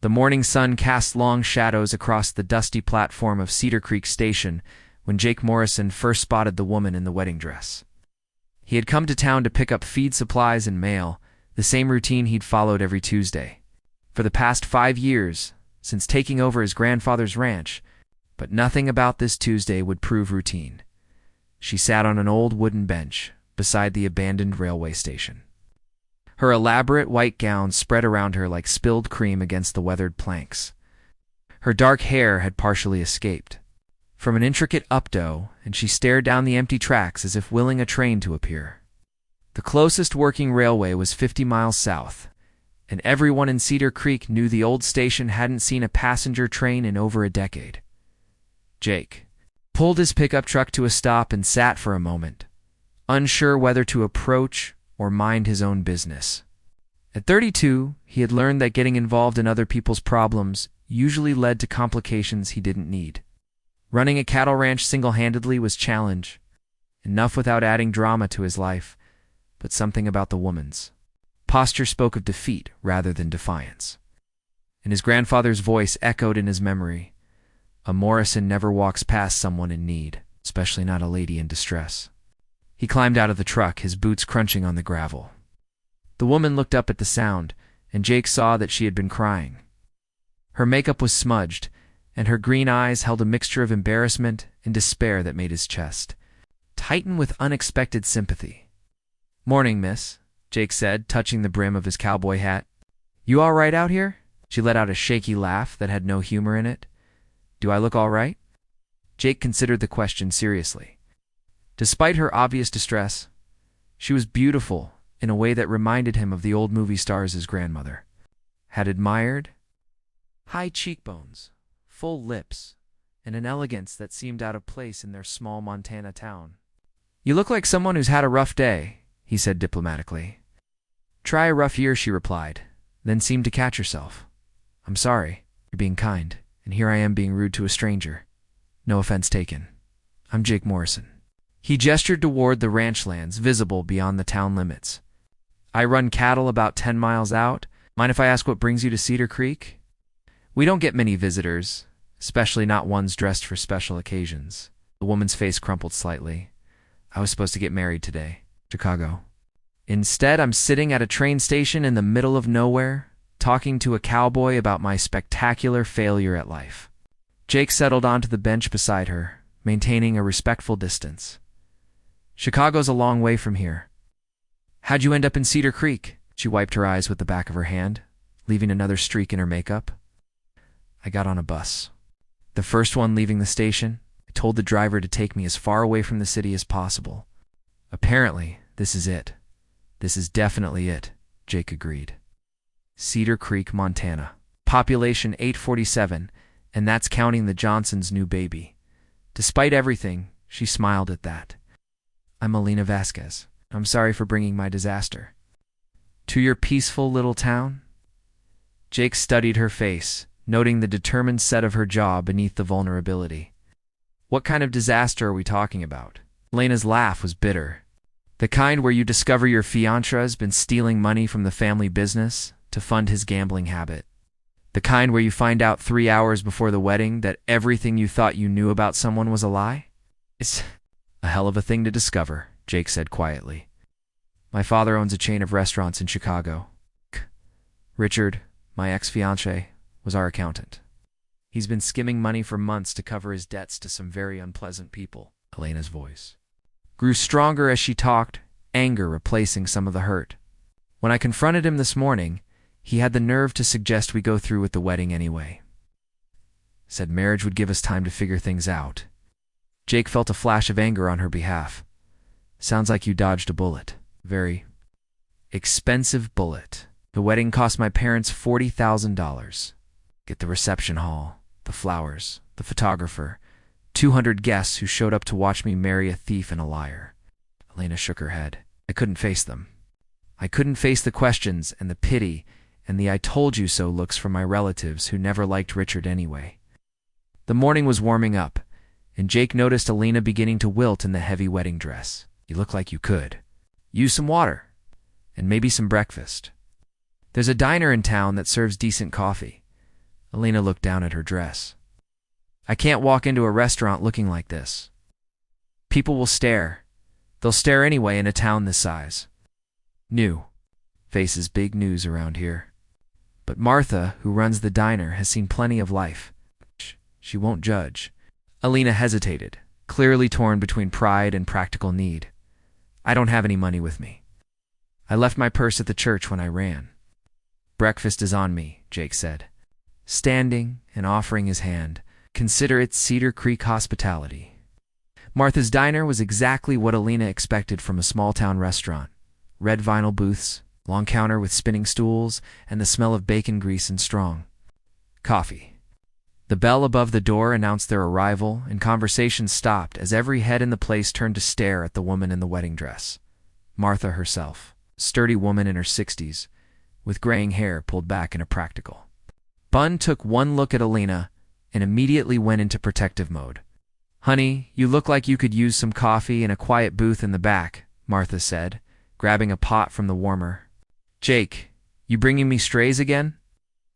The morning sun cast long shadows across the dusty platform of Cedar Creek Station when Jake Morrison first spotted the woman in the wedding dress. He had come to town to pick up feed supplies and mail, the same routine he'd followed every Tuesday for the past 5 years since taking over his grandfather's ranch, but nothing about this Tuesday would prove routine. She sat on an old wooden bench beside the abandoned railway station. Her elaborate white gown spread around her like spilled cream against the weathered planks. Her dark hair had partially escaped from an intricate updo, and she stared down the empty tracks as if willing a train to appear. The closest working railway was 50 miles south, and everyone in Cedar Creek knew the old station hadn't seen a passenger train in over a decade. Jake pulled his pickup truck to a stop and sat for a moment, unsure whether to approach or mind his own business. At 32, he had learned that getting involved in other people's problems usually led to complications he didn't need. Running a cattle ranch single-handedly was challenge, enough without adding drama to his life, but something about the woman's posture spoke of defeat rather than defiance. And his grandfather's voice echoed in his memory. A Morrison never walks past someone in need, especially not a lady in distress. He climbed out of the truck, his boots crunching on the gravel. The woman looked up at the sound, and Jake saw that she had been crying. Her makeup was smudged, and her green eyes held a mixture of embarrassment and despair that made his chest tighten with unexpected sympathy. "Morning, miss," Jake said, touching the brim of his cowboy hat. "You all right out here?" She let out a shaky laugh that had no humor in it. "Do I look all right?" Jake considered the question seriously. Despite her obvious distress, she was beautiful in a way that reminded him of the old movie stars his grandmother had admired. High cheekbones, full lips, and an elegance that seemed out of place in their small Montana town. "You look like someone who's had a rough day," he said diplomatically. "Try a rough year," she replied, then seemed to catch herself. "I'm sorry. You're being kind, and here I am being rude to a stranger. No offense taken. I'm Jake Morrison." He gestured toward the ranch lands visible beyond the town limits. "I run cattle about 10 miles out. Mind if I ask what brings you to Cedar Creek?" "We don't get many visitors, especially not ones dressed for special occasions." The woman's face crumpled slightly. "I was supposed to get married today. Chicago. Instead, I'm sitting at a train station in the middle of nowhere, talking to a cowboy about my spectacular failure at life." Jake settled onto the bench beside her, maintaining a respectful distance. "Chicago's a long way from here." "How'd you end up in Cedar Creek?" She wiped her eyes with the back of her hand, leaving another streak in her makeup. "I got on a bus. The first one leaving the station. I told the driver to take me as far away from the city as possible. Apparently, this is it. This is definitely it," Jake agreed. Cedar Creek, Montana. Population 847, and that's counting the Johnsons' new baby. Despite everything, she smiled at that. "I'm Alina Vasquez. I'm sorry for bringing my disaster." "To your peaceful little town?" Jake studied her face, noting the determined set of her jaw beneath the vulnerability. "What kind of disaster are we talking about?" Elena's laugh was bitter. "The kind where you discover your fiancé's been stealing money from the family business to fund his gambling habit. The kind where you find out 3 hours before the wedding that everything you thought you knew about someone was a lie? It's a hell of a thing to discover," Jake said quietly. "My father owns a chain of restaurants in Chicago. Richard, my ex-fiancé, was our accountant. He's been skimming money for months to cover his debts to some very unpleasant people." Elena's voice grew stronger as she talked, anger replacing some of the hurt. "When I confronted him this morning, he had the nerve to suggest we go through with the wedding anyway. Said marriage would give us time to figure things out." Jake felt a flash of anger on her behalf. "Sounds like you dodged a bullet. Very expensive bullet. The wedding cost my parents $40,000. Get the reception hall, the flowers, the photographer, 200 guests who showed up to watch me marry a thief and a liar." Elena shook her head. "I couldn't face them. I couldn't face the questions and the pity and the 'I told you so' looks from my relatives who never liked Richard anyway." The morning was warming up, and Jake noticed Elena beginning to wilt in the heavy wedding dress. "You look like you could use some water, and maybe some breakfast. There's a diner in town that serves decent coffee. Alina looked down at her dress. I can't walk into a restaurant looking like this. People will stare. They'll stare anyway in a town this size. New. Face is big news around here. But Martha, who runs the diner, has seen plenty of life. She won't judge. Alina hesitated, clearly torn between pride and practical need. I don't have any money with me. I left my purse at the church when I ran. Breakfast is on me, Jake said, standing and offering his hand. Consider it Cedar Creek hospitality. Martha's diner was exactly what Alina expected from a small-town restaurant. Red vinyl booths, long counter with spinning stools, and the smell of bacon grease and strong coffee. The bell above the door announced their arrival, and conversation stopped as every head in the place turned to stare at the woman in the wedding dress. Martha herself, sturdy woman in her 60s, with graying hair pulled back in a practical bun, took one look at Alina and immediately went into protective mode. Honey, you look like you could use some coffee in a quiet booth in the back, Martha said, grabbing a pot from the warmer. Jake, you bringing me strays again?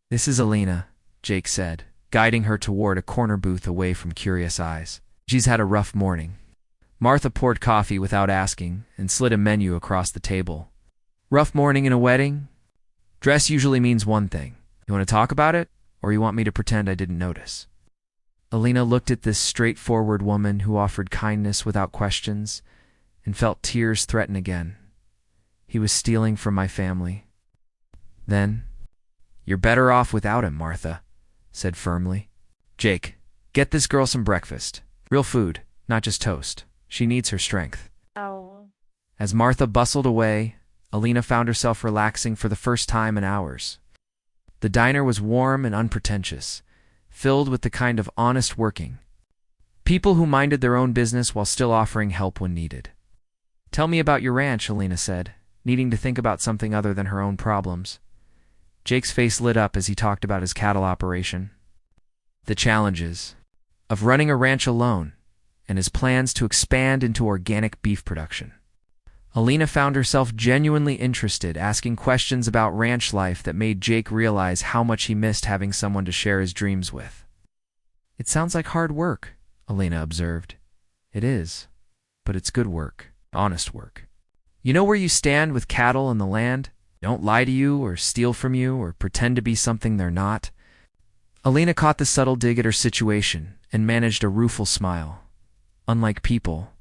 This is Alina, Jake said, guiding her toward a corner booth away from curious eyes. She's had a rough morning. Martha poured coffee without asking and slid a menu across the table. Rough morning in a wedding? Dress usually means one thing. You want to talk about it, or you want me to pretend I didn't notice? Alina looked at this straightforward woman who offered kindness without questions and felt tears threaten again. He was stealing from my family. Then, you're better off without him, Martha said firmly. Jake, get this girl some breakfast. Real food, not just toast. She needs her strength. Oh. As Martha bustled away, Alina found herself relaxing for the first time in hours. The diner was warm and unpretentious, filled with the kind of honest working people who minded their own business while still offering help when needed. Tell me about your ranch, Alina said, needing to think about something other than her own problems. Jake's face lit up as he talked about his cattle operation, the challenges of running a ranch alone, and his plans to expand into organic beef production. Alina found herself genuinely interested, asking questions about ranch life that made Jake realize how much he missed having someone to share his dreams with. It sounds like hard work, Alina observed. It is, but it's good work, honest work. You know where you stand with cattle and the land? Don't lie to you or steal from you or pretend to be something they're not. Alina caught the subtle dig at her situation and managed a rueful smile. Unlike people,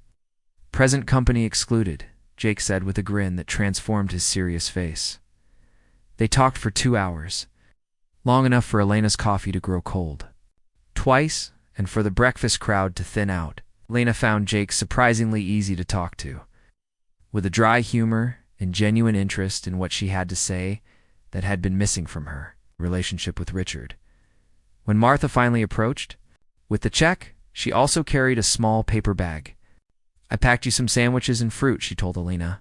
present company excluded, Jake said with a grin that transformed his serious face. They talked for 2 hours, long enough for Alina's coffee to grow cold. Twice, and for the breakfast crowd to thin out, Alina found Jake surprisingly easy to talk to, with a dry humor and genuine interest in what she had to say that had been missing from her relationship with Richard. When Martha finally approached, with the check, she also carried a small paper bag. I packed you some sandwiches and fruit, she told Alina.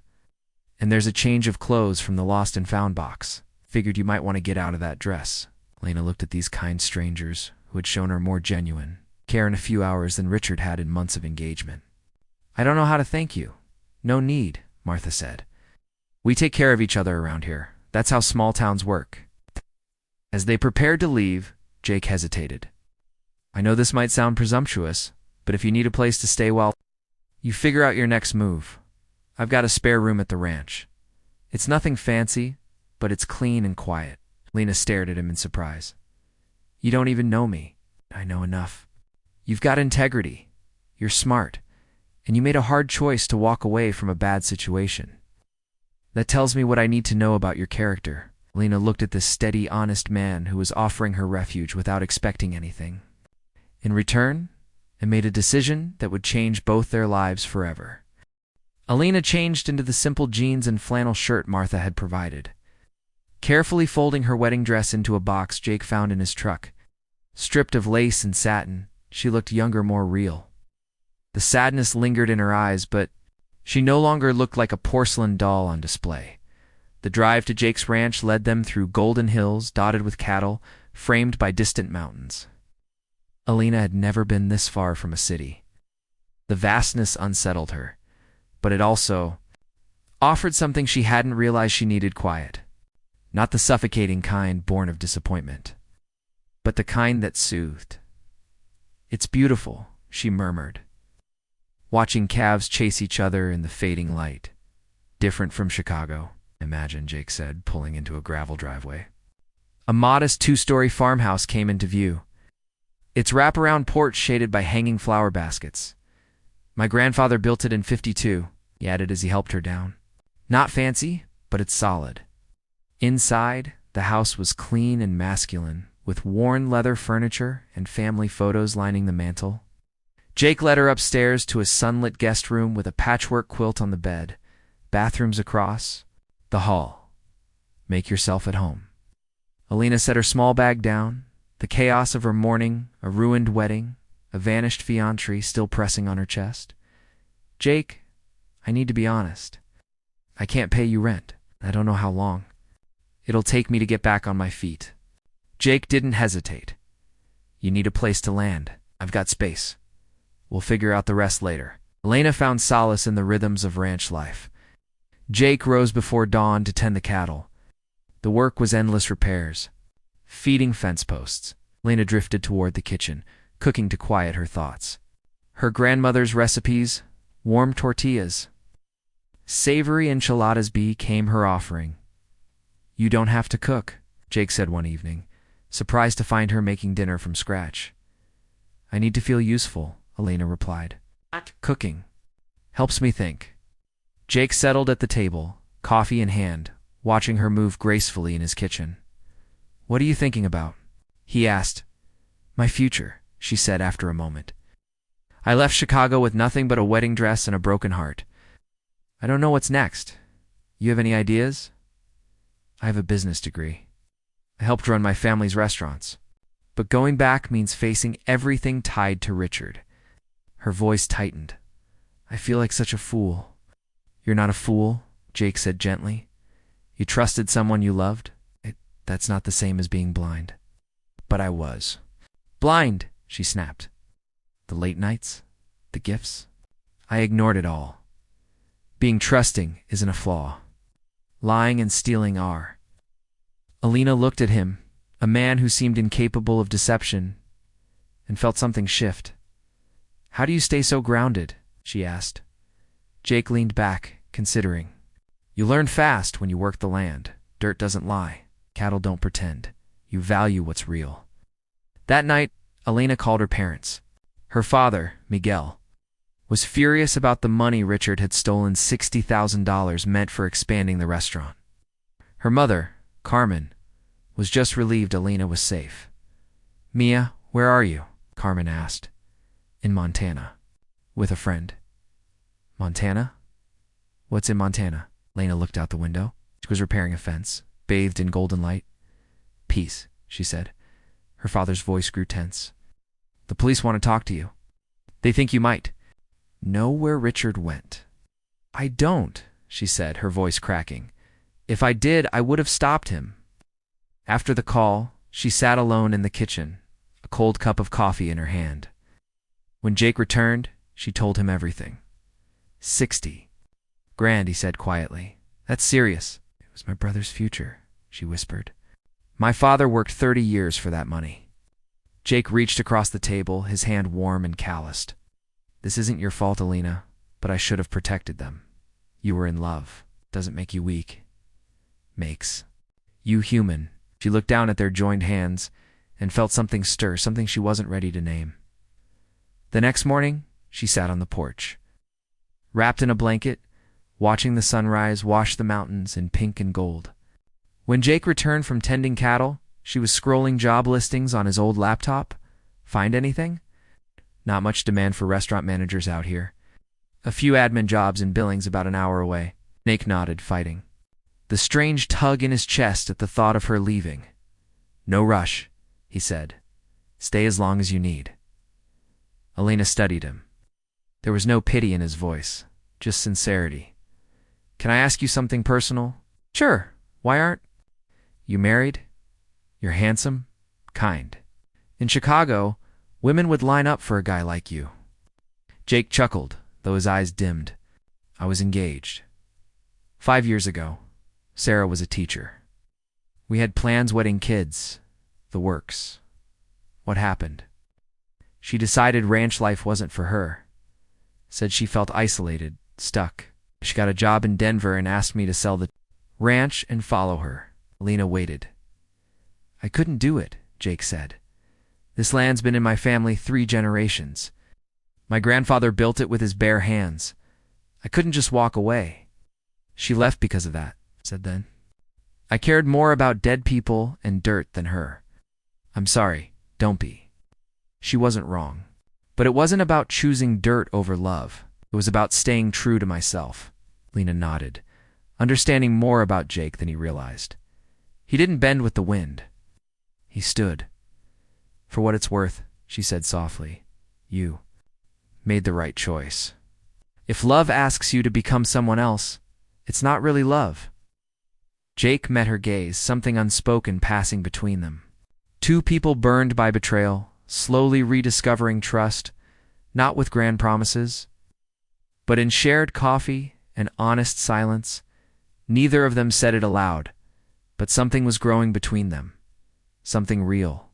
And there's a change of clothes from the lost and found box. Figured you might want to get out of that dress. Alina looked at these kind strangers who had shown her more genuine care in a few hours than Richard had in months of engagement. I don't know how to thank you. No need, Martha said. We take care of each other around here. That's how small towns work. As they prepared to leave, Jake hesitated. I know this might sound presumptuous, but if you need a place to stay while you figure out your next move, I've got a spare room at the ranch. It's nothing fancy, but it's clean and quiet. Lena stared at him in surprise. You don't even know me. I know enough. You've got integrity. You're smart. And you made a hard choice to walk away from a bad situation. That tells me what I need to know about your character. Lena looked at this steady, honest man who was offering her refuge without expecting anything. In return, and made a decision that would change both their lives forever. Alina changed into the simple jeans and flannel shirt Martha had provided. Carefully folding her wedding dress into a box Jake found in his truck. Stripped of lace and satin, she looked younger, more real. The sadness lingered in her eyes, but she no longer looked like a porcelain doll on display. The drive to Jake's ranch led them through golden hills dotted with cattle, framed by distant mountains. Alina had never been this far from a city. The vastness unsettled her, but it also offered something she hadn't realized she needed: quiet. Not the suffocating kind born of disappointment, but the kind that soothed. "It's beautiful," she murmured, watching calves chase each other in the fading light. "Different from Chicago," imagine, Jake said, pulling into a gravel driveway. A modest two-story farmhouse came into view, its wraparound porch shaded by hanging flower baskets. "My grandfather built it in '52, he added as he helped her down. "Not fancy, but it's solid." Inside, the house was clean and masculine, with worn leather furniture and family photos lining the mantel. Jake led her upstairs to a sunlit guest room with a patchwork quilt on the bed, bathrooms across, the hall. "Make yourself at home." Alina set her small bag down, the chaos of her morning, a ruined wedding, a vanished fiancé still pressing on her chest. "Jake, I need to be honest. I can't pay you rent. I don't know how long. It'll take me to get back on my feet." Jake didn't hesitate. "You need a place to land. I've got space. We'll figure out the rest later." Elena found solace in the rhythms of ranch life. Jake rose before dawn to tend the cattle. The work was endless repairs. Feeding fence posts. Elena drifted toward the kitchen, cooking to quiet her thoughts. Her grandmother's recipes, warm tortillas, savory enchiladas became her offering. "You don't have to cook," Jake said one evening, surprised to find her making dinner from scratch. "I need to feel useful," Elena replied. "Cooking helps me think." Jake settled at the table, coffee in hand, watching her move gracefully in his kitchen. "What are you thinking about?" he asked. "My future," she said after a moment. "I left Chicago with nothing but a wedding dress and a broken heart. I don't know what's next. You have any ideas?" "I have a business degree. I helped run my family's restaurants. But going back means facing everything tied to Richard." Her voice tightened. "I feel like such a fool." "You're not a fool," Jake said gently. "You trusted someone you loved. That's not the same as being blind." "But I was." "Blind," she snapped. "The late nights, the gifts. I ignored it all. Being trusting isn't a flaw. Lying and stealing are." Alina looked at him, a man who seemed incapable of deception, and felt something shift. "How do you stay so grounded?" she asked. Jake leaned back, considering. "You learn fast when you work the land. Dirt doesn't lie. Cattle don't pretend. You value what's real." That night, Elena called her parents. Her father, Miguel, was furious about the money Richard had stolen $60,000 meant for expanding the restaurant. Her mother, Carmen, was just relieved Elena was safe. "Mia, where are you?" Carmen asked. "In Montana. With a friend." "Montana? What's in Montana?" Elena looked out the window. She was repairing a fence, bathed in golden light. "Peace," she said. Her father's voice grew tense. "The police want to talk to you. They think you might know where Richard went." "I don't," she said, her voice cracking. "If I did, I would have stopped him." After the call, she sat alone in the kitchen, a cold cup of coffee in her hand. When Jake returned, she told him everything. 60 grand, he said quietly. "That's serious." "It was my brother's future," she whispered. "My father worked 30 years for that money." Jake reached across the table, his hand warm and calloused. "This isn't your fault, Alina, but I should have protected them. You were in love. Doesn't make you weak. Makes you human." She looked down at their joined hands and felt something stir, something she wasn't ready to name. The next morning, she sat on the porch, wrapped in a blanket, watching the sunrise wash the mountains in pink and gold. When Jake returned from tending cattle, she was scrolling job listings on his old laptop. Find anything? Not much demand for restaurant managers out here. A few admin jobs in Billings about an hour away. Nate nodded, fighting the strange tug in his chest at the thought of her leaving. "No rush," he said. "Stay as long as you need." Elena studied him. There was no pity in his voice, just sincerity. "Can I ask you something personal?" "Sure. Why aren't you married? You're handsome, kind. In Chicago, women would line up for a guy like you." Jake chuckled, though his eyes dimmed. "I was engaged. 5 years ago. Sarah was a teacher. We had plans, wedding, kids, the works. What happened? She decided ranch life wasn't for her. Said she felt isolated, stuck. She got a job in Denver and asked me to sell the ranch and follow her. Alina waited. I couldn't do it, Jake said. This land's been in my family 3 generations. My grandfather built it with his bare hands. I couldn't just walk away. She left because of that, said then. I cared more about dead people and dirt than her. I'm sorry, don't be. She wasn't wrong. But it wasn't about choosing dirt over love. It was about staying true to myself. Lena nodded, understanding more about Jake than he realized. He didn't bend with the wind. He stood. For what it's worth, she said softly, you made the right choice. If love asks you to become someone else, it's not really love. Jake met her gaze, something unspoken passing between them. 2 people burned by betrayal, slowly rediscovering trust, not with grand promises, but in shared coffee and honest silence. Neither of them said it aloud, but something was growing between them, something real,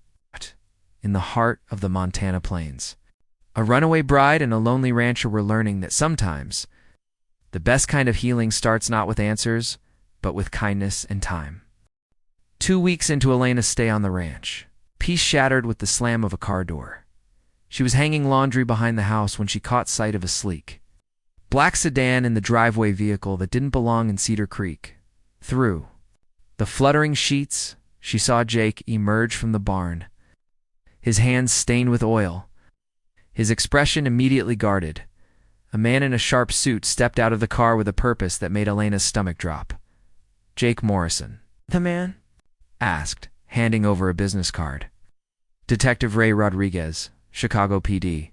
in the heart of the Montana plains. A runaway bride and a lonely rancher were learning that sometimes the best kind of healing starts not with answers, but with kindness and time. 2 weeks into Elena's stay on the ranch, peace shattered with the slam of a car door. She was hanging laundry behind the house when she caught sight of a sleek black sedan in the driveway vehicle that didn't belong in Cedar Creek. Through the fluttering sheets, she saw Jake emerge from the barn, his hands stained with oil, his expression immediately guarded. A man in a sharp suit stepped out of the car with a purpose that made Elena's stomach drop. Jake Morrison. The man? Asked, handing over a business card. Detective Ray Rodriguez, Chicago PD.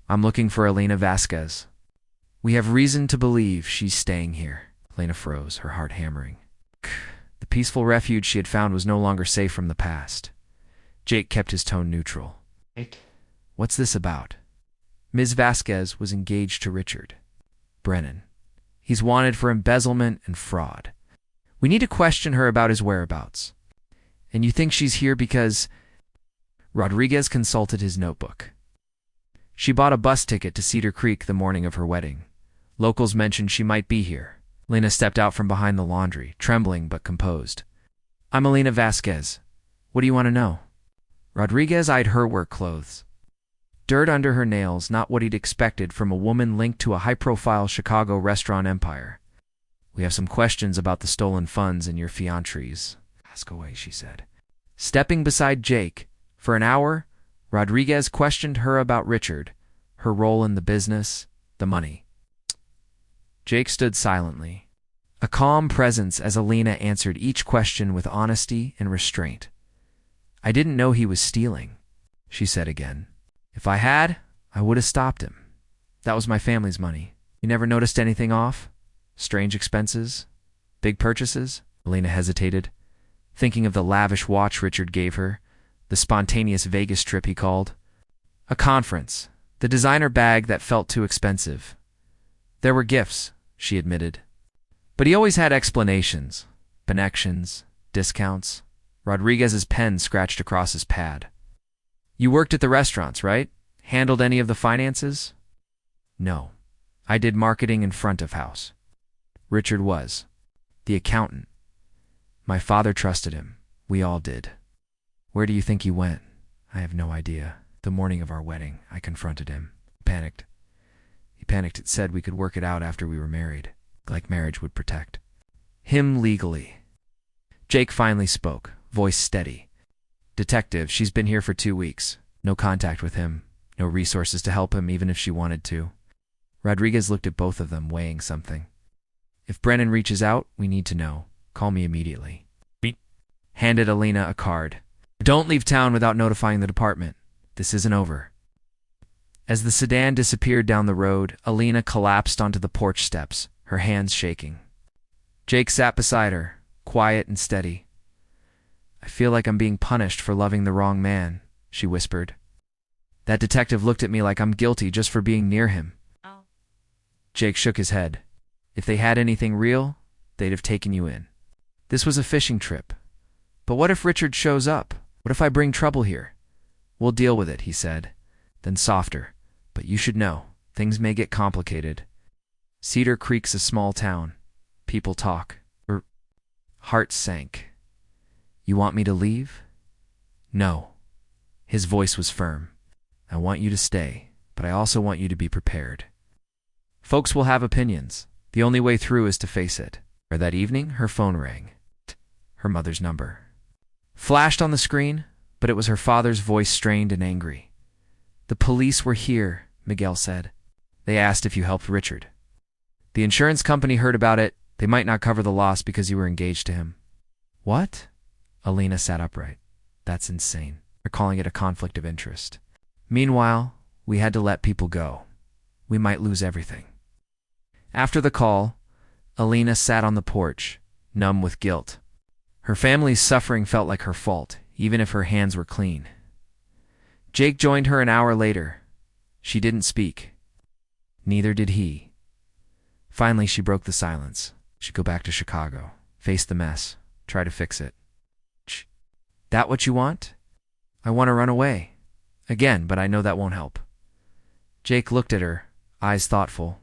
I'm looking for Elena Vasquez. We have reason to believe she's staying here. Elena froze, her heart hammering. The peaceful refuge she had found was no longer safe from the past. Jake kept his tone neutral. What's this about? Ms. Vasquez was engaged to Richard Brennan. He's wanted for embezzlement and fraud. We need to question her about his whereabouts. And you think she's here because... Rodriguez consulted his notebook. She bought a bus ticket to Cedar Creek the morning of her wedding. Locals mentioned she might be here. Lena stepped out from behind the laundry, trembling but composed. I'm Elena Vasquez. What do you want to know? Rodriguez eyed her work clothes. Dirt under her nails, not what he'd expected from a woman linked to a high-profile Chicago restaurant empire. We have some questions about the stolen funds and your fiancés. Ask away, she said. Stepping beside Jake, for an hour, Rodriguez questioned her about Richard, her role in the business, the money. Jake stood silently, a calm presence as Elena answered each question with honesty and restraint. I didn't know he was stealing, she said again. If I had, I would have stopped him. That was my family's money. You never noticed anything off? Strange expenses? Big purchases? Elena hesitated, thinking of the lavish watch Richard gave her, the spontaneous Vegas trip he called. A conference, the designer bag that felt too expensive. There were gifts, she admitted. But he always had explanations, connections, discounts. Rodriguez's pen scratched across his pad. You worked at the restaurants, right? Handled any of the finances? No. I did marketing in front of house. Richard was the accountant. My father trusted him. We all did. Where do you think he went? I have no idea. The morning of our wedding, I confronted him. Panicked. He panicked. It said we could work it out after we were married, like marriage would protect him legally. Jake finally spoke, voice steady. Detective, she's been here for 2 weeks. No contact with him. No resources to help him, even if she wanted to. Rodriguez looked at both of them, weighing something. If Brennan reaches out, we need to know. Call me immediately. Handed Elena a card. Don't leave town without notifying the department. This isn't over. As the sedan disappeared down the road, Elena collapsed onto the porch steps, her hands shaking. Jake sat beside her, quiet and steady. I feel like I'm being punished for loving the wrong man, she whispered. That detective looked at me like I'm guilty just for being near him. Oh. Jake shook his head. If they had anything real, they'd have taken you in. This was a fishing trip. But what if Richard shows up? What if I bring trouble here? We'll deal with it, he said. Then softer. But you should know, things may get complicated. Cedar Creek's a small town. People talk. Her heart sank. You want me to leave? No. His voice was firm. I want you to stay, but I also want you to be prepared. Folks will have opinions. The only way through is to face it. Or that evening, her phone rang. Her mother's number flashed on the screen, but it was her father's voice, strained and angry. The police were here, Miguel said. They asked if you helped Richard. The insurance company heard about it. They might not cover the loss because you were engaged to him. What? Alina sat upright. That's insane. They're calling it a conflict of interest. Meanwhile, we had to let people go. We might lose everything. After the call, Alina sat on the porch, numb with guilt. Her family's suffering felt like her fault, even if her hands were clean. Jake joined her an hour later. She didn't speak. Neither did he. Finally, she broke the silence. She'd go back to Chicago, face the mess, try to fix it. That what you want? I want to run away. Again, but I know that won't help. Jake looked at her, eyes thoughtful.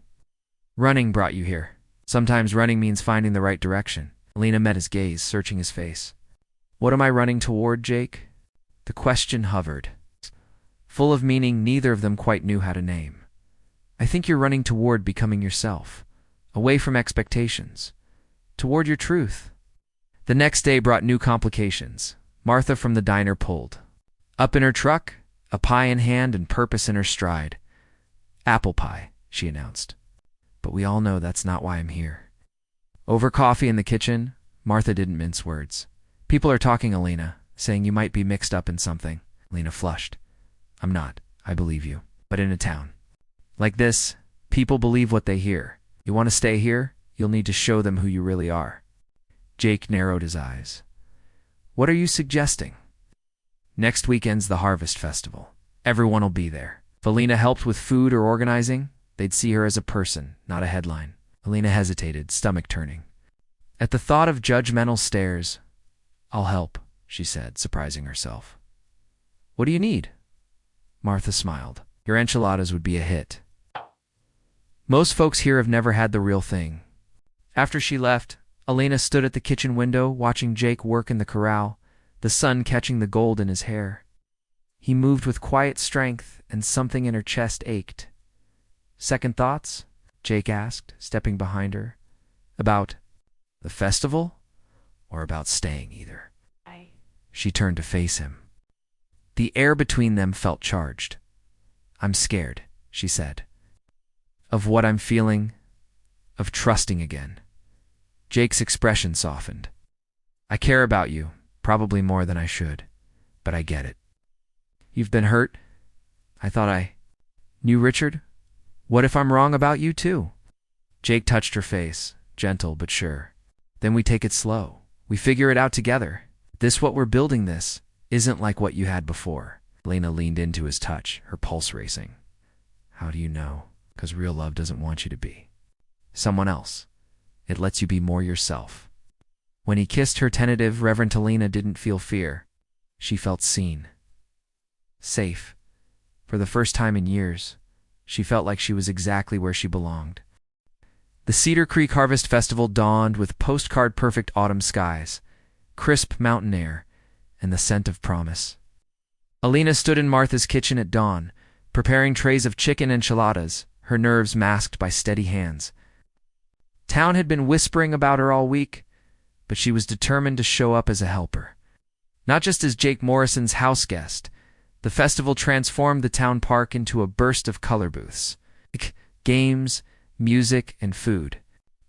Running brought you here. Sometimes running means finding the right direction. Alina met his gaze, searching his face. What am I running toward, Jake? The question hovered. Full of meaning neither of them quite knew how to name. I think you're running toward becoming yourself, away from expectations, toward your truth. The next day brought new complications. Martha from the diner pulled up in her truck, a pie in hand and purpose in her stride. Apple pie, she announced. But we all know that's not why I'm here. Over coffee in the kitchen, Martha didn't mince words. People are talking, Alina, saying you might be mixed up in something. Alina flushed. I'm not. I believe you. But in a town like this, people believe what they hear. You want to stay here? You'll need to show them who you really are. Jake narrowed his eyes. What are you suggesting? Next weekend's the Harvest Festival. Everyone will be there. If Alina helped with food or organizing, they'd see her as a person, not a headline. Alina hesitated, stomach turning. At the thought of judgmental stares, I'll help, she said, surprising herself. What do you need? Martha smiled. Your enchiladas would be a hit. Most folks here have never had the real thing. After she left, Alina stood at the kitchen window watching Jake work in the corral, the sun catching the gold in his hair. He moved with quiet strength, and something in her chest ached. Second thoughts? Jake asked, stepping behind her. About the festival? Or about staying either? She turned to face him. The air between them felt charged. I'm scared, she said. Of what I'm feeling, of trusting again. Jake's expression softened. I care about you, probably more than I should, but I get it. You've been hurt? I thought I knew Richard? What if I'm wrong about you too? Jake touched her face, gentle but sure. Then we take it slow. We figure it out together. What we're building this isn't like what you had before. Lena leaned into his touch, her pulse racing. How do you know? 'Cause real love doesn't want you to be someone else. It lets you be more yourself. When he kissed her tentative, Reverend Alina didn't feel fear. She felt seen. Safe. For the first time in years, she felt like she was exactly where she belonged. The Cedar Creek Harvest Festival dawned with postcard-perfect autumn skies, crisp mountain air, and the scent of promise. Alina stood in Martha's kitchen at dawn, preparing trays of chicken enchiladas, her nerves masked by steady hands. Town had been whispering about her all week, but she was determined to show up as a helper. Not just as Jake Morrison's house guest, the festival transformed the town park into a burst of color booths. Games, music, and food.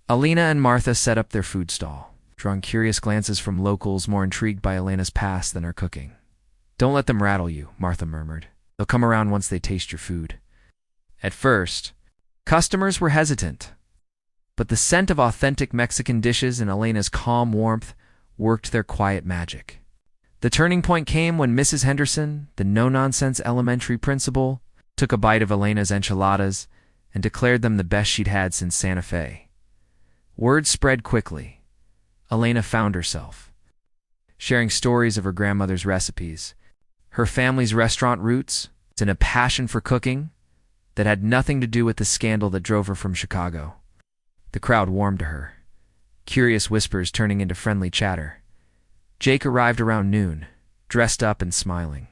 Alina and Martha set up their food stall, drawing curious glances from locals more intrigued by Alina's past than her cooking. Don't let them rattle you, Martha murmured. They'll come around once they taste your food. At first, customers were hesitant, but the scent of authentic Mexican dishes and Alina's calm warmth worked their quiet magic. The turning point came when Mrs. Henderson, the no-nonsense elementary principal, took a bite of Alina's enchiladas and declared them the best she'd had since Santa Fe. Word spread quickly. Alina found herself sharing stories of her grandmother's recipes, her family's restaurant roots, and a passion for cooking that had nothing to do with the scandal that drove her from Chicago. The crowd warmed to her, curious whispers turning into friendly chatter. Jake arrived around noon, dressed up and smiling.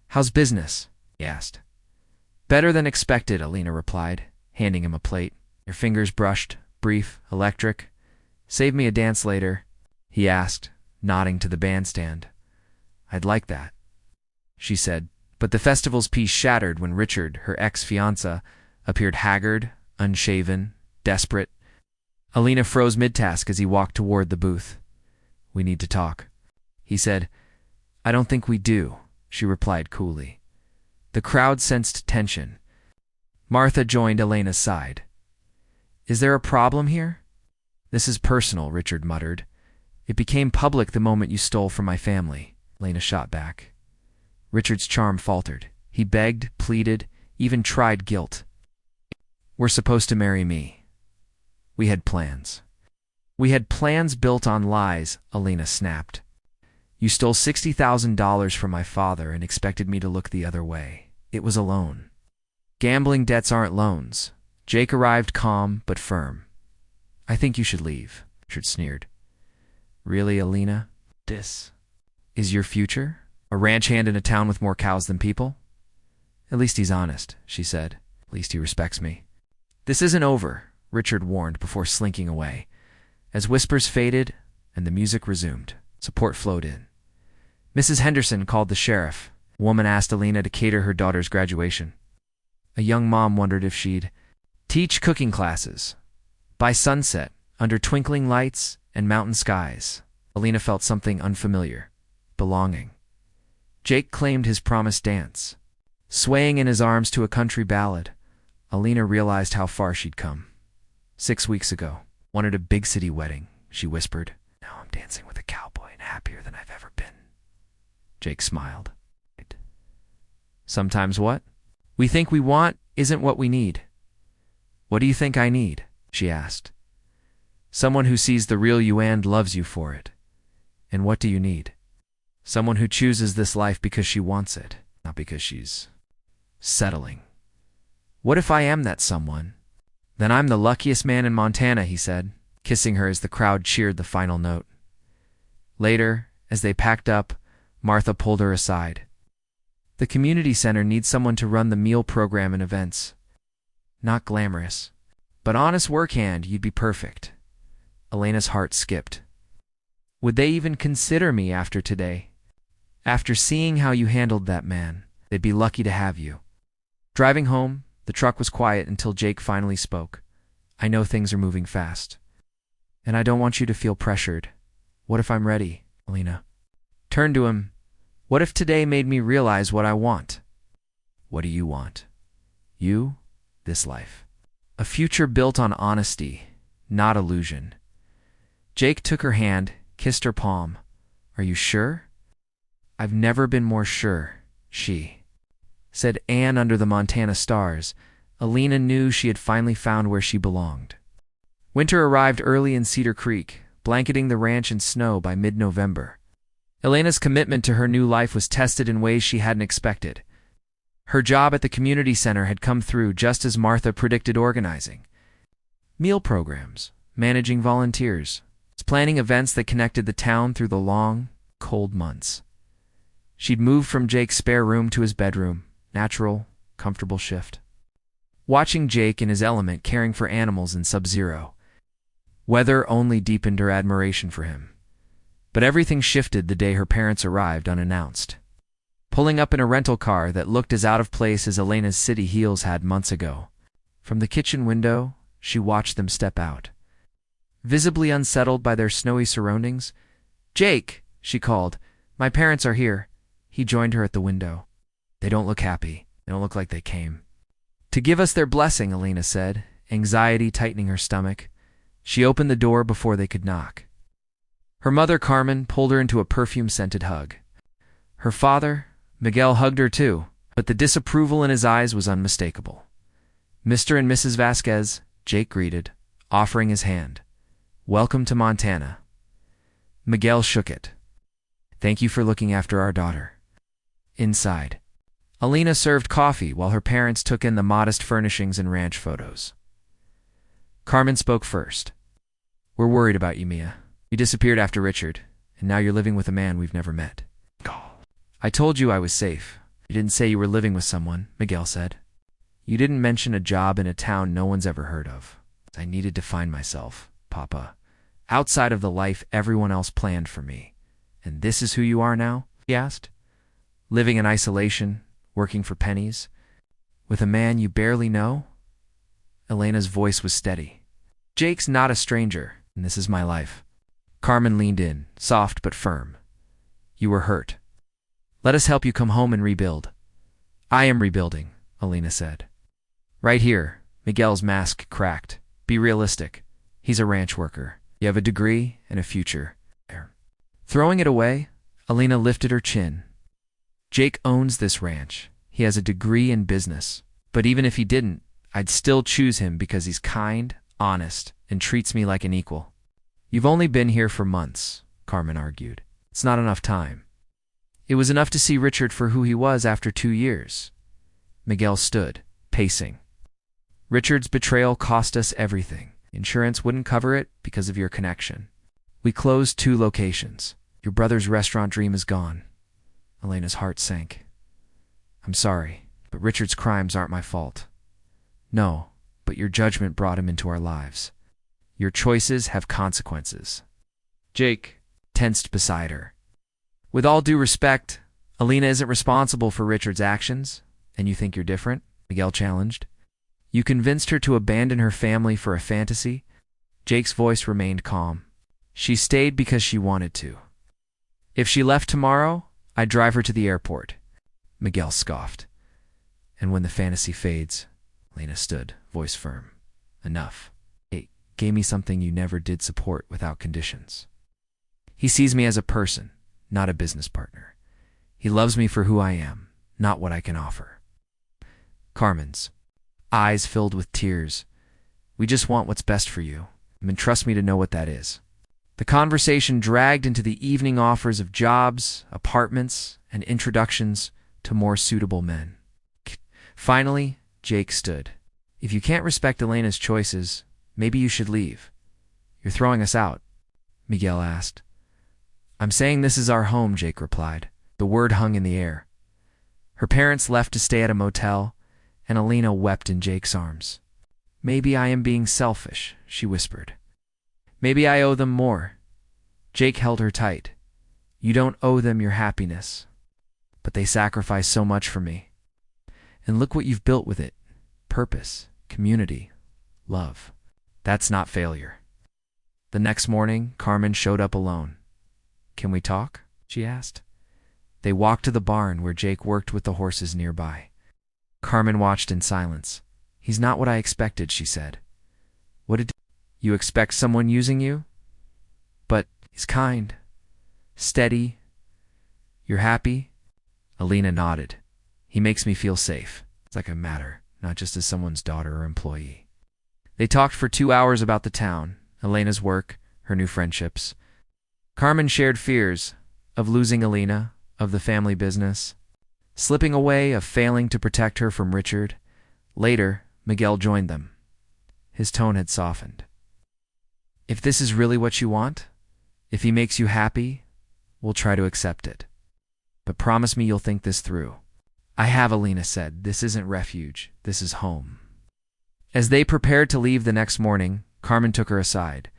"How's business?" he asked. "Better than expected," Alina replied, handing him a plate. Her fingers brushed, brief, electric. "Save me a dance later," he asked, nodding to the bandstand. "I'd like that," she said, but the festival's peace shattered when Richard, her ex-fiancé, appeared haggard, unshaven, desperate. Alina froze mid-task as he walked toward the booth. "We need to talk," he said. "I don't think we do," she replied coolly. The crowd sensed tension. Martha joined Elena's side. "Is there a problem here?" "This is personal," Richard muttered. "It became public the moment you stole from my family," Elena shot back. Richard's charm faltered. He begged, pleaded, even tried guilt. "We're supposed to marry me. We had plans." "We had plans built on lies," Elena snapped. "You stole $60,000 from my father and expected me to look the other way. It was a loan." "Gambling debts aren't loans." Jake arrived calm but firm. "I think you should leave," Richard sneered. "Really, Alina? This is your future? A ranch hand in a town with more cows than people?" "At least he's honest," she said. "At least he respects me." "This isn't over," Richard warned before slinking away. As whispers faded and the music resumed, support flowed in. Mrs. Henderson called the sheriff. A woman asked Alina to cater her daughter's graduation. A young mom wondered if she'd teach cooking classes. By sunset, under twinkling lights and mountain skies, Alina felt something unfamiliar, belonging. Jake claimed his promised dance. Swaying in his arms to a country ballad, Alina realized how far she'd come. 6 weeks ago, wanted a big city wedding, she whispered. Now I'm dancing with a cowboy and happier than I've ever been. Jake smiled. Sometimes what we think we want isn't what we need. What do you think I need? She asked. Someone who sees the real you and loves you for it. And what do you need? Someone who chooses this life because she wants it, not because she's settling. What if I am that someone? Then I'm the luckiest man in Montana, he said, kissing her as the crowd cheered the final note. Later, as they packed up, Martha pulled her aside. The community center needs someone to run the meal program and events. Not glamorous, but honest work hand, you'd be perfect. Elena's heart skipped. Would they even consider me after today? After seeing how you handled that man, they'd be lucky to have you. Driving home, the truck was quiet until Jake finally spoke. I know things are moving fast. And I don't want you to feel pressured. What if I'm ready, Alina? Turned to him. What if today made me realize what I want? What do you want? You, this life. A future built on honesty, not illusion. Jake took her hand, kissed her palm. Are you sure? I've never been more sure, she said. Anne under the Montana stars. Alina knew she had finally found where she belonged. Winter arrived early in Cedar Creek, blanketing the ranch in snow by mid-November. Elena's commitment to her new life was tested in ways she hadn't expected. Her job at the community center had come through just as Martha predicted, organizing meal programs, managing volunteers, planning events that connected the town through the long, cold months. She'd moved from Jake's spare room to his bedroom, natural, comfortable shift. Watching Jake in his element caring for animals in Sub-Zero. Weather only deepened her admiration for him. But everything shifted the day her parents arrived unannounced. Pulling up in a rental car that looked as out of place as Elena's city heels had months ago. From the kitchen window, she watched them step out. Visibly unsettled by their snowy surroundings. Jake, she called. My parents are here. He joined her at the window. They don't look happy. They don't look like they came. To give us their blessing, Elena said, anxiety tightening her stomach. She opened the door before they could knock. Her mother, Carmen, pulled her into a perfume-scented hug. Her father, Miguel, hugged her too, but the disapproval in his eyes was unmistakable. Mr. and Mrs. Vasquez, Jake greeted, offering his hand. Welcome to Montana. Miguel shook it. Thank you for looking after our daughter. Inside, Alina served coffee while her parents took in the modest furnishings and ranch photos. Carmen spoke first. "We're worried about you, Mia. You disappeared after Richard, and now you're living with a man we've never met." "I told you I was safe. You didn't say you were living with someone," Miguel said. "You didn't mention a job in a town no one's ever heard of. I needed to find myself, Papa, outside of the life everyone else planned for me. And this is who you are now?" he asked. "Living in isolation, working for pennies, with a man you barely know?" Elena's voice was steady. "Jake's not a stranger, and this is my life." Carmen leaned in, soft but firm. "You were hurt. Let us help you come home and rebuild." "I am rebuilding," Alina said. "Right here." Miguel's mask cracked. "Be realistic. He's a ranch worker. You have a degree and a future." Throwing it away, Alina lifted her chin. "Jake owns this ranch. He has a degree in business. But even if he didn't, I'd still choose him because he's kind, honest, and treats me like an equal." "You've only been here for months," Carmen argued. "It's not enough time." "It was enough to see Richard for who he was after 2 years." Miguel stood, pacing. "Richard's betrayal cost us everything. Insurance wouldn't cover it because of your connection. We closed 2 locations. Your brother's restaurant dream is gone." Elena's heart sank. "I'm sorry, but Richard's crimes aren't my fault." "No, but your judgment brought him into our lives. Your choices have consequences." Jake tensed beside her. "With all due respect, Alina isn't responsible for Richard's actions, and you think you're different?" Miguel challenged. "You convinced her to abandon her family for a fantasy?" Jake's voice remained calm. "She stayed because she wanted to. If she left tomorrow, I'd drive her to the airport." Miguel scoffed. "And when the fantasy fades," Alina stood, voice firm. "Enough. It gave me something you never did support without conditions. He sees me as a person, not a business partner. He loves me for who I am, not what I can offer." Carmen's eyes filled with tears. "We just want what's best for you, and trust me to know what that is." The conversation dragged into the evening offers of jobs, apartments, and introductions to more suitable men. Finally, Jake stood. "If you can't respect Elena's choices, maybe you should leave." "You're throwing us out?" Miguel asked. "I'm saying this is our home," Jake replied. The word hung in the air. Her parents left to stay at a motel, and Alina wept in Jake's arms. "Maybe I am being selfish," she whispered. "Maybe I owe them more." Jake held her tight. "You don't owe them your happiness. But they sacrificed so much for me. And look what you've built with it. Purpose, community, love. That's not failure." The next morning, Carmen showed up alone. "Can we talk?" she asked. They walked to the barn where Jake worked with the horses nearby. Carmen watched in silence. "He's not what I expected," she said. "What did you expect? Someone using you?" "But he's kind, steady. You're happy?" Alina nodded. "He makes me feel safe. It's like I matter, not just as someone's daughter or employee." They talked for 2 hours about the town, Elena's work, her new friendships. Carmen shared fears of losing Alina, of the family business, slipping away, of failing to protect her from Richard. Later, Miguel joined them. His tone had softened. "If this is really what you want, if he makes you happy, we'll try to accept it. But promise me you'll think this through." "I have," Alina said. "This isn't refuge. This is home." As they prepared to leave the next morning, Carmen took her aside.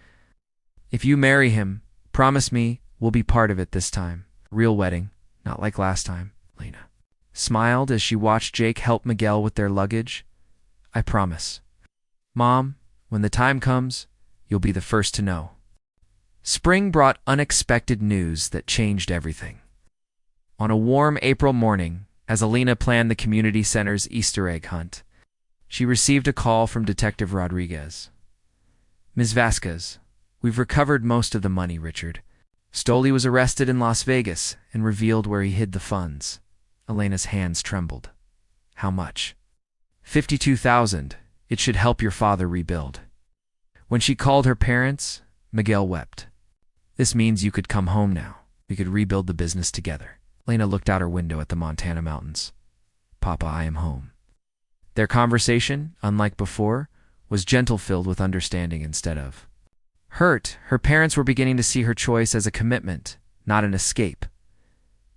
"If you marry him, promise me we'll be part of it this time. Real wedding, not like last time." Alina smiled as she watched Jake help Miguel with their luggage. "I promise. Mom, when the time comes, you'll be the first to know." Spring brought unexpected news that changed everything. On a warm April morning, as Alina planned the community center's Easter egg hunt, she received a call from Detective Rodriguez. "Ms. Vasquez, we've recovered most of the money Richard Stoley was arrested in Las Vegas and revealed where he hid the funds." Elena's hands trembled. "How much?" $52,000. It should help your father rebuild." When she called her parents, Miguel wept. "This means you could come home now. We could rebuild the business together." Lena looked out her window at the Montana mountains. Papa, I am home. Their conversation, unlike before, was gentle, filled with understanding instead of hurt. Her parents were beginning to see her choice as a commitment, not an escape.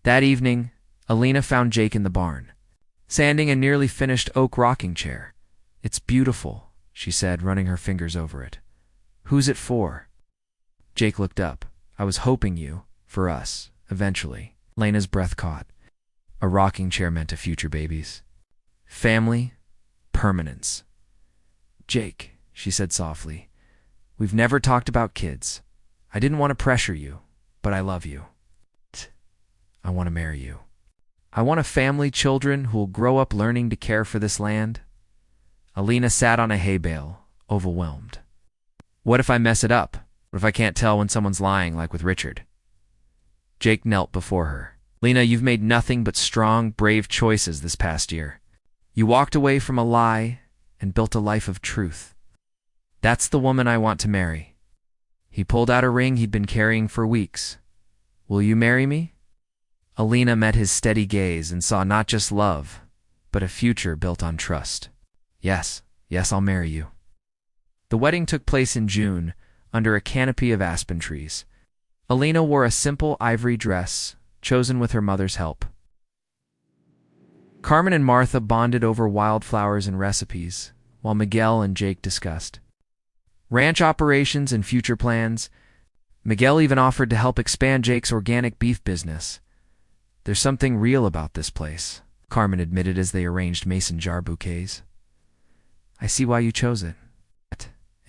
That evening, Alina found Jake in the barn, sanding a nearly finished oak rocking chair. "It's beautiful," she said, running her fingers over it. "Who's it for?" Jake looked up. "I was hoping you, for us, eventually." Lena's breath caught. A rocking chair meant a future babies. Family, permanence. "Jake," she said softly, "we've never talked about kids. I didn't want to pressure you, but I love you. I want to marry you. I want a family, children who'll grow up learning to care for this land." Alina sat on a hay bale, overwhelmed. "What if I mess it up? What if I can't tell when someone's lying, like with Richard?" Jake knelt before her. "Lena, you've made nothing but strong, brave choices this past year. You walked away from a lie and built a life of truth. That's the woman I want to marry." He pulled out a ring he'd been carrying for weeks. "Will you marry me?" Alina met his steady gaze and saw not just love, but a future built on trust. Yes, I'll marry you." The wedding took place in June, under a canopy of aspen trees. Alina wore a simple ivory dress, chosen with her mother's help. Carmen and Martha bonded over wildflowers and recipes, while Miguel and Jake discussed ranch operations and future plans. Miguel even offered to help expand Jake's organic beef business. "There's something real about this place," Carmen admitted as they arranged mason jar bouquets. "I see why you chose it."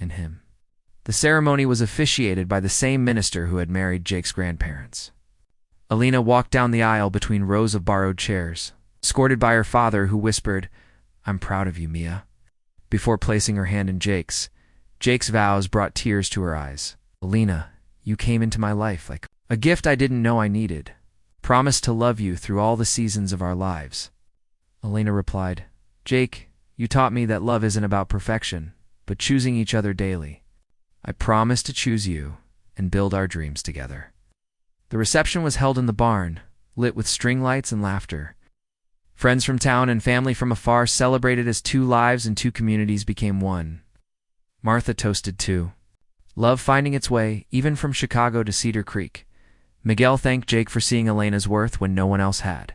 And him. The ceremony was officiated by the same minister who had married Jake's grandparents. Alina walked down the aisle between rows of borrowed chairs, escorted by her father, who whispered, "I'm proud of you, Mia," before placing her hand in Jake's. Jake's vows brought tears to her eyes. "Alina, you came into my life like a gift I didn't know I needed. Promised to love you through all the seasons of our lives." Alina replied, "Jake, you taught me that love isn't about perfection, but choosing each other daily. I promise to choose you and build our dreams together." The reception was held in the barn, lit with string lights and laughter. Friends from town and family from afar celebrated as two lives and two communities became one. Martha toasted too. Love finding its way, even from Chicago to Cedar Creek. Miguel thanked Jake for seeing Elena's worth when no one else had.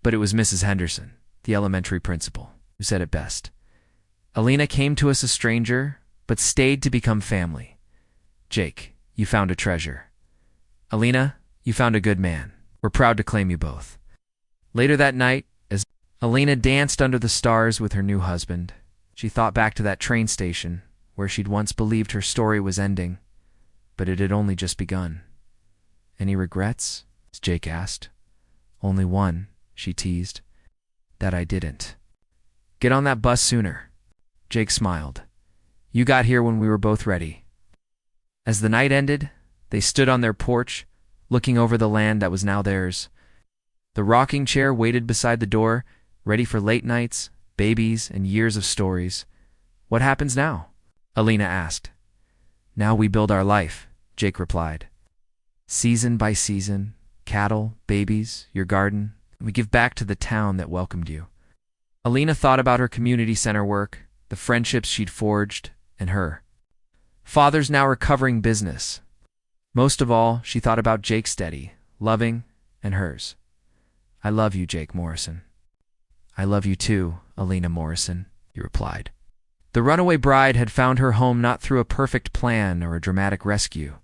But it was Mrs. Henderson, the elementary principal, who said it best. "Alina came to us a stranger, but stayed to become family. Jake, you found a treasure. Alina, you found a good man. We're proud to claim you both." Later that night, as Alina danced under the stars with her new husband, she thought back to that train station where she'd once believed her story was ending, but it had only just begun. "Any regrets?" Jake asked. "Only one," she teased. "That I didn't get on that bus sooner." Jake smiled. "You got here when we were both ready." As the night ended, they stood on their porch, looking over the land that was now theirs. The rocking chair waited beside the door, ready for late nights, babies, and years of stories. "What happens now?" Alina asked. "Now we build our life," Jake replied. "Season by season, cattle, babies, your garden, we give back to the town that welcomed you." Alina thought about her community center work, the friendships she'd forged, and her father's now recovering business. Most of all, she thought about Jake's steady, loving, and hers. "I love you, Jake Morrison." "I love you too, Alina Morrison," he replied. The runaway bride had found her home not through a perfect plan or a dramatic rescue,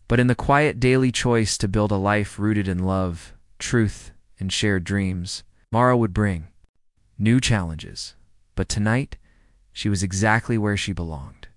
but in the quiet daily choice to build a life rooted in love, truth, and shared dreams. Tomorrow would bring new challenges, but tonight she was exactly where she belonged.